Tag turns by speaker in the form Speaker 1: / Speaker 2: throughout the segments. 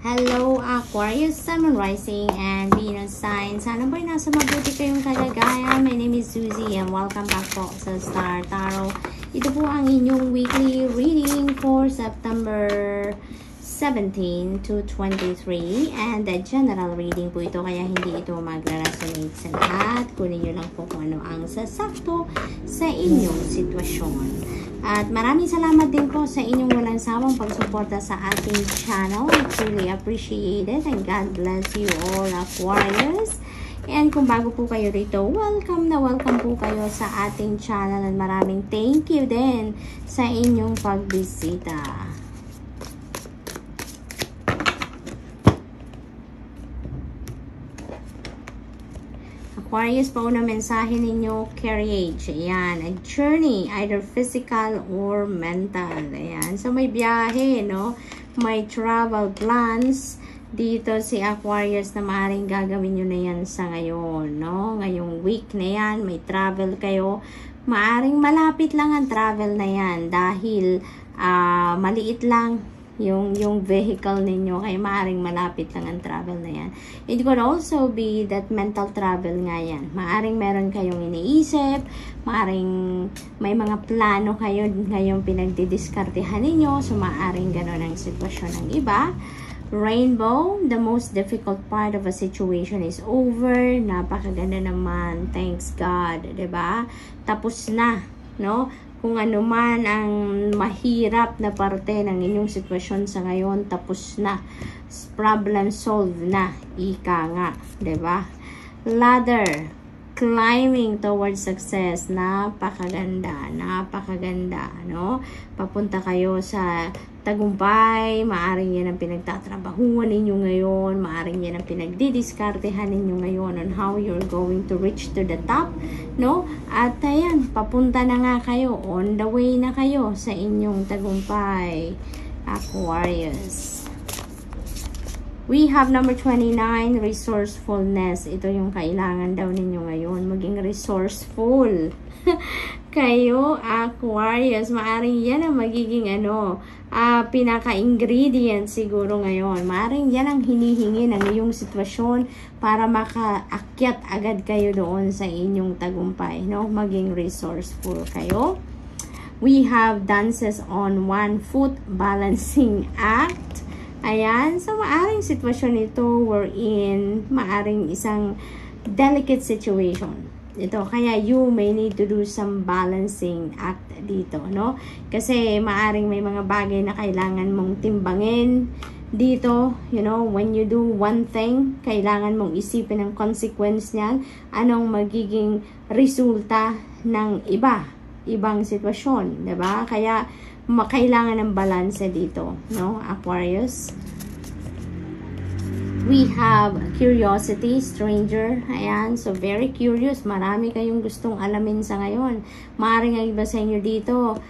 Speaker 1: Hello Aquarius, Sun, Rising, and Venus sign. Sana ba'y nasa mabuti kayong kalagayan. My name is Suzy and welcome back po sa Star Tarot. Ito po ang inyong weekly reading for September 17 to 23 and the general reading po ito, kaya hindi ito magre-resonate sa lahat. Kunin nyo lang po kung ano ang sasakto sa inyong sitwasyon. At maraming salamat din po sa inyong walang sawang pagsuporta sa ating channel. I truly appreciate it and God bless you all Aquarius. And kung bago po kayo rito, welcome po kayo sa ating channel at maraming thank you din sa inyong pagbisita. Aquarius, pauna mensahe ninyo, carriage. Ayan, a journey, either physical or mental. Ayan, so may biyahe, no? May travel plans. Dito si Aquarius na maaaring gagawin nyo na yan sa ngayon, no? Ngayong week na yan, may travel kayo. Maaaring malapit lang ang travel na yan dahil maliit lang yung vehicle ninyo, kaya maaaring malapit lang ang travel na yan. It could also be that mental travel nga yan. Maaaring meron kayong iniisip, maaaring may mga plano kayo ngayong pinagdidiskartehan ninyo, so maaaring gano'n ang sitwasyon ng iba. Rainbow, the most difficult part of a situation is over. Napakaganda naman, thanks God, 'di ba? Tapos na, no? Kung ano man ang mahirap na parte ng inyong sitwasyon sa ngayon, tapos na. Problem solved na. Ika nga. Diba? Ladder. Climbing towards success. Napakaganda. Napakaganda. No? Papunta kayo sa tagumpay. Maaring yan ang pinagtatrabahuan ninyo ngayon. Maaring yan ang pinagdidiskartehan ninyo ngayon on how you're going to reach to the top. No? At ayan, papunta na nga kayo. On the way na kayo sa inyong tagumpay. Aquarius. We have number 29, resourcefulness. Ito yung kailangan daw ninyo ngayon. Maging resourceful. Kayo, Aquarius, maaring yan ang magiging pinaka-ingredient siguro ngayon. Maaring yan ang hinihingi ng iyong sitwasyon para makaakyat agad kayo doon sa inyong tagumpay. No? Maging resourceful kayo. We have dances on one foot, balancing act. Ayan, so maaring sitwasyon ito wherein maaring isang delicate situation. Ito, kaya you may need to do some balancing act dito, no? Kasi maaring may mga bagay na kailangan mong timbangin dito, you know, when you do one thing, kailangan mong isipin ang consequence niyan, anong magiging resulta ng ibang sitwasyon, 'di ba? Kaya kailangan ng balance dito, no, Aquarius. We have curiosity, stranger. Ayan, so very curious. Marami kayong gustong alamin sa ngayon. Maaring ang iba sa inyo dito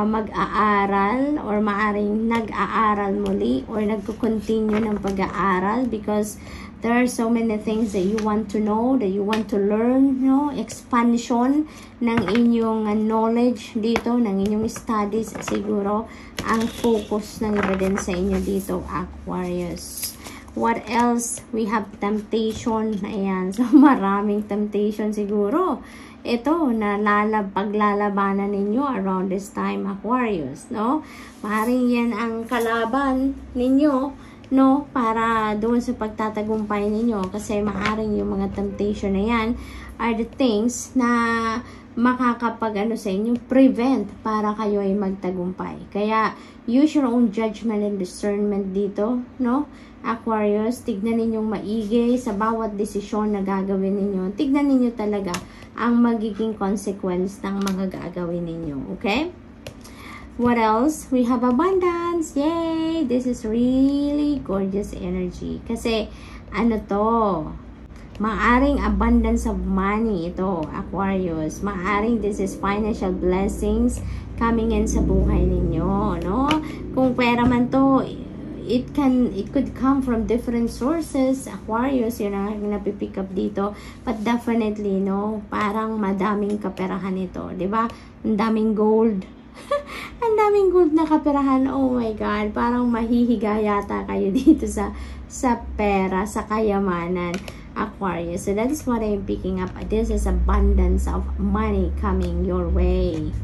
Speaker 1: mag-aaral or maaring nag-aaral muli or nagko-continue ng pag-aaral because there are so many things that you want to know, that you want to learn, no? Expansion ng inyong knowledge dito, ng inyong studies, siguro ang focus ng iba din sa inyo dito, Aquarius. What else? We have temptation. Ayan, so maraming temptation siguro. Ito, paglalabanan ninyo around this time, Aquarius, no? Maaaring yan ang kalaban ninyo, no, para doon sa pagtatagumpay ninyo, kasi maaaring yung mga temptation na yan are the things na makakapag sa inyo, prevent para kayo ay magtagumpay. Kaya use your own judgment and discernment dito, no, Aquarius. Tignan ninyong maigi sa bawat desisyon na gagawin ninyo. Tignan ninyo talaga ang magiging consequence ng mga gagawin ninyo, okay? What else? We have abundance. Yay! This is really gorgeous energy. Kasi, maaring abundance of money ito, Aquarius. Maaring this is financial blessings coming in sa buhay ninyo, no? Kung pera man to, it could come from different sources, Aquarius, yun ang napipick up dito. But definitely, no, parang madaming kaperahan ito, 'di ba? Ang daming gold. Ang daming gold na kaperahan. Oh my God, parang mahihiga yata kayo dito sa pera, sa kayamanan, Aquarius. So that is what I am picking up. This is abundance of money coming your way.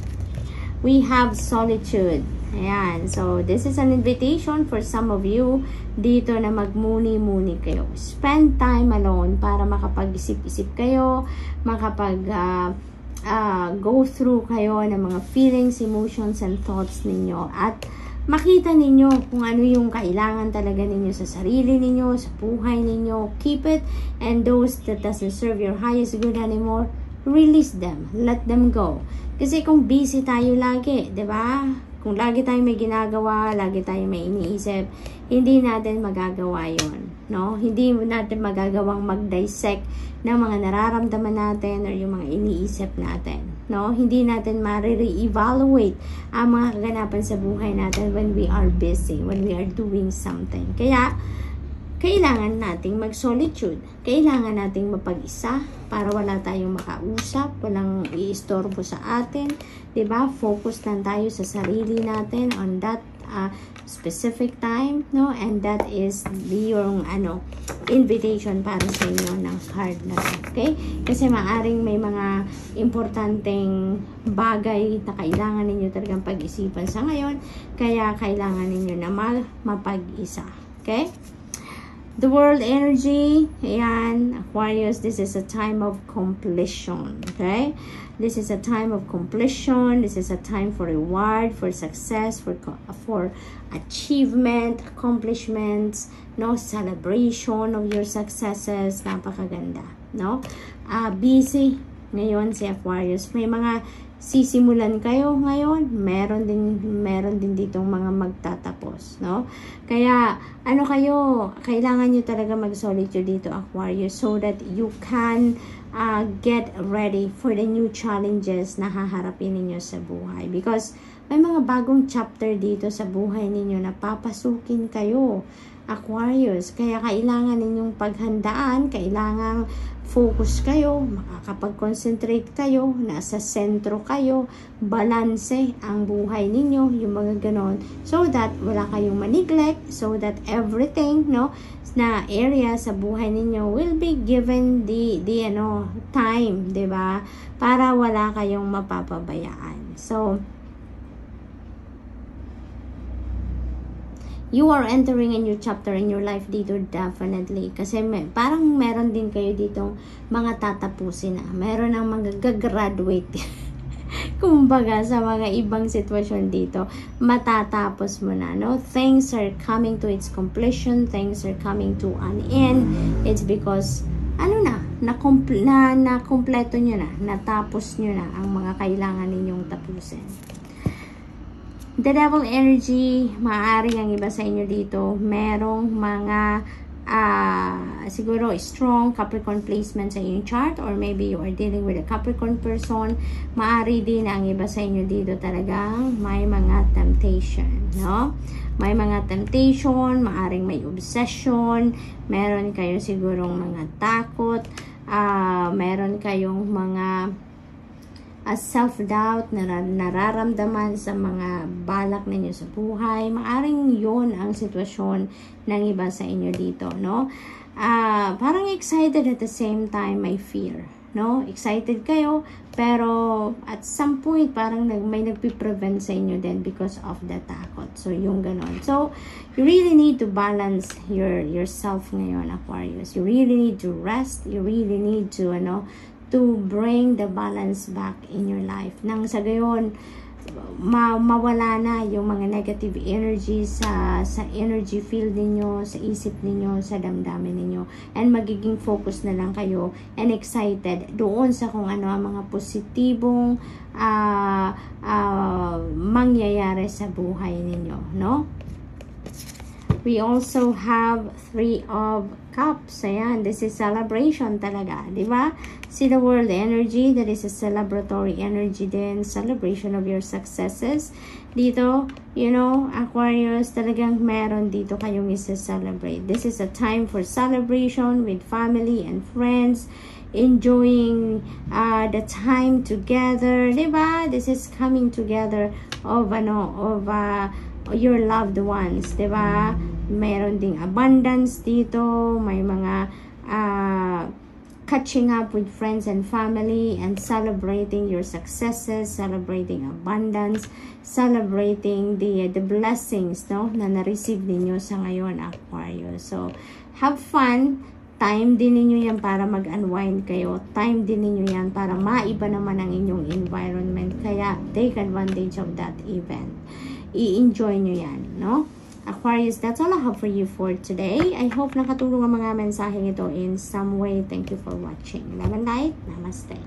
Speaker 1: We have solitude. Ayan. So, this is an invitation for some of you dito na magmuni-muni kayo. Spend time alone para makapag-isip-isip kayo, go through kayo ng mga feelings, emotions, and thoughts ninyo. At makita ninyo kung ano yung kailangan talaga ninyo sa sarili ninyo, sa buhay ninyo. Keep it. And those that doesn't serve your highest good anymore, release them. Let them go. Kasi kung busy tayo lagi, 'di ba? Kung lagi tayong may ginagawa, lagi tayong may iniisip, hindi natin magagawa yon, no? Hindi natin magagawang mag-dissect ng mga nararamdaman natin or yung mga iniisip natin, no? Hindi natin ma-re-evaluate ang mga kaganapan sa buhay natin when we are busy, when we are doing something. Kaya, kailangan nating mag-solitude. Kailangan nating mapag-isa para wala tayong makausap, walang iistorbo sa atin. 'Di ba? Focus lang tayo sa sarili natin on that specific time, no? And that is yung invitation para sa inyo ng card na to. Okay? Kasi maaring may mga importanteng bagay na kailangan ninyo talagang pag-isipan sa ngayon, kaya kailangan ninyo na mapag-isa. Okay? The world energy, ayan, Aquarius, this is a time of completion, okay? This is a time of completion. This is a time for reward, for success, for achievement, accomplishments, no? Celebration of your successes. Napakaganda, no? Busy ngayon si Aquarius. May mga sisimulan kayo ngayon, meron din ditong mga magtatapos, no? Kaya kayo, kailangan nyo talaga mag-solitude dito, Aquarius, so that you can get ready for the new challenges na haharapin ninyo sa buhay, because may mga bagong chapter dito sa buhay ninyo na papasukin kayo, Aquarius. Kaya kailangan ninyong paghandaan, kailangan focus kayo, makakapag-concentrate kayo, nasa sentro kayo, balanse ang buhay ninyo, yung mga ganon, so that wala kayong ma-neglect, so that everything, no, na area sa buhay ninyo will be given the time, 'di ba? Para wala kayong mapapabayaan. So, you are entering a new chapter in your life dito, definitely. Kasi parang meron din kayo ditong mga tatapusin na. Meron ang mga gagraduate. Kumbaga, sa mga ibang sitwasyon dito, matatapos mo na, no? Things are coming to its completion. Things are coming to an end. It's because, nakumpleto nyo na, natapos nyo na ang mga kailangan ninyong tapusin. The devil energy, maaaring ang iba sa inyo dito, merong mga siguro strong Capricorn placement sa inyong chart, or maybe you are dealing with a Capricorn person. Maaari din ang iba sa inyo dito talagang may mga temptation, no? May mga temptation, maaring may obsession, meron kayo sigurong mga takot, meron kayong mga self-doubt na nararamdaman sa mga balak ninyo sa buhay. Maaring yun ang sitwasyon ng iba sa inyo dito, no? Parang excited at the same time may fear, no? Excited kayo, pero at some point parang may nagpi-prevent sa inyo din because of the takot. So, yung ganon. So, you really need to balance yourself ngayon, Aquarius. You really need to rest. You really need to, to bring the balance back in your life. Nang sa gayon, mawala na yung mga negative energies sa energy field ninyo, sa isip ninyo, sa damdamin ninyo. And magiging focus na lang kayo and excited doon sa kung ano ang mga positibong mangyayari sa buhay ninyo, no? We also have 3 of Cups. Ayan, this is celebration talaga, di ba? See the world energy, that is a celebratory energy din, celebration of your successes. Dito, Aquarius, talagang meron dito kayong isa-celebrate. This is a time for celebration with family and friends, enjoying the time together, di ba? This is coming together of your loved ones, 'di ba? Meron ding abundance dito, may mga catching up with friends and family and celebrating your successes, celebrating abundance, celebrating the blessings, no, na na-receive ninyo sa ngayon, Aquarius. So have fun. Time din ninyo yan para mag-unwind kayo. Time din ninyo yan para maiba naman ang inyong environment. Kaya take advantage of that event. I-enjoy nyo yan, no? Aquarius, that's all I have for you for today. I hope nakatulong ang mga mensaheng ito in some way. Thank you for watching. Love and light. Namaste.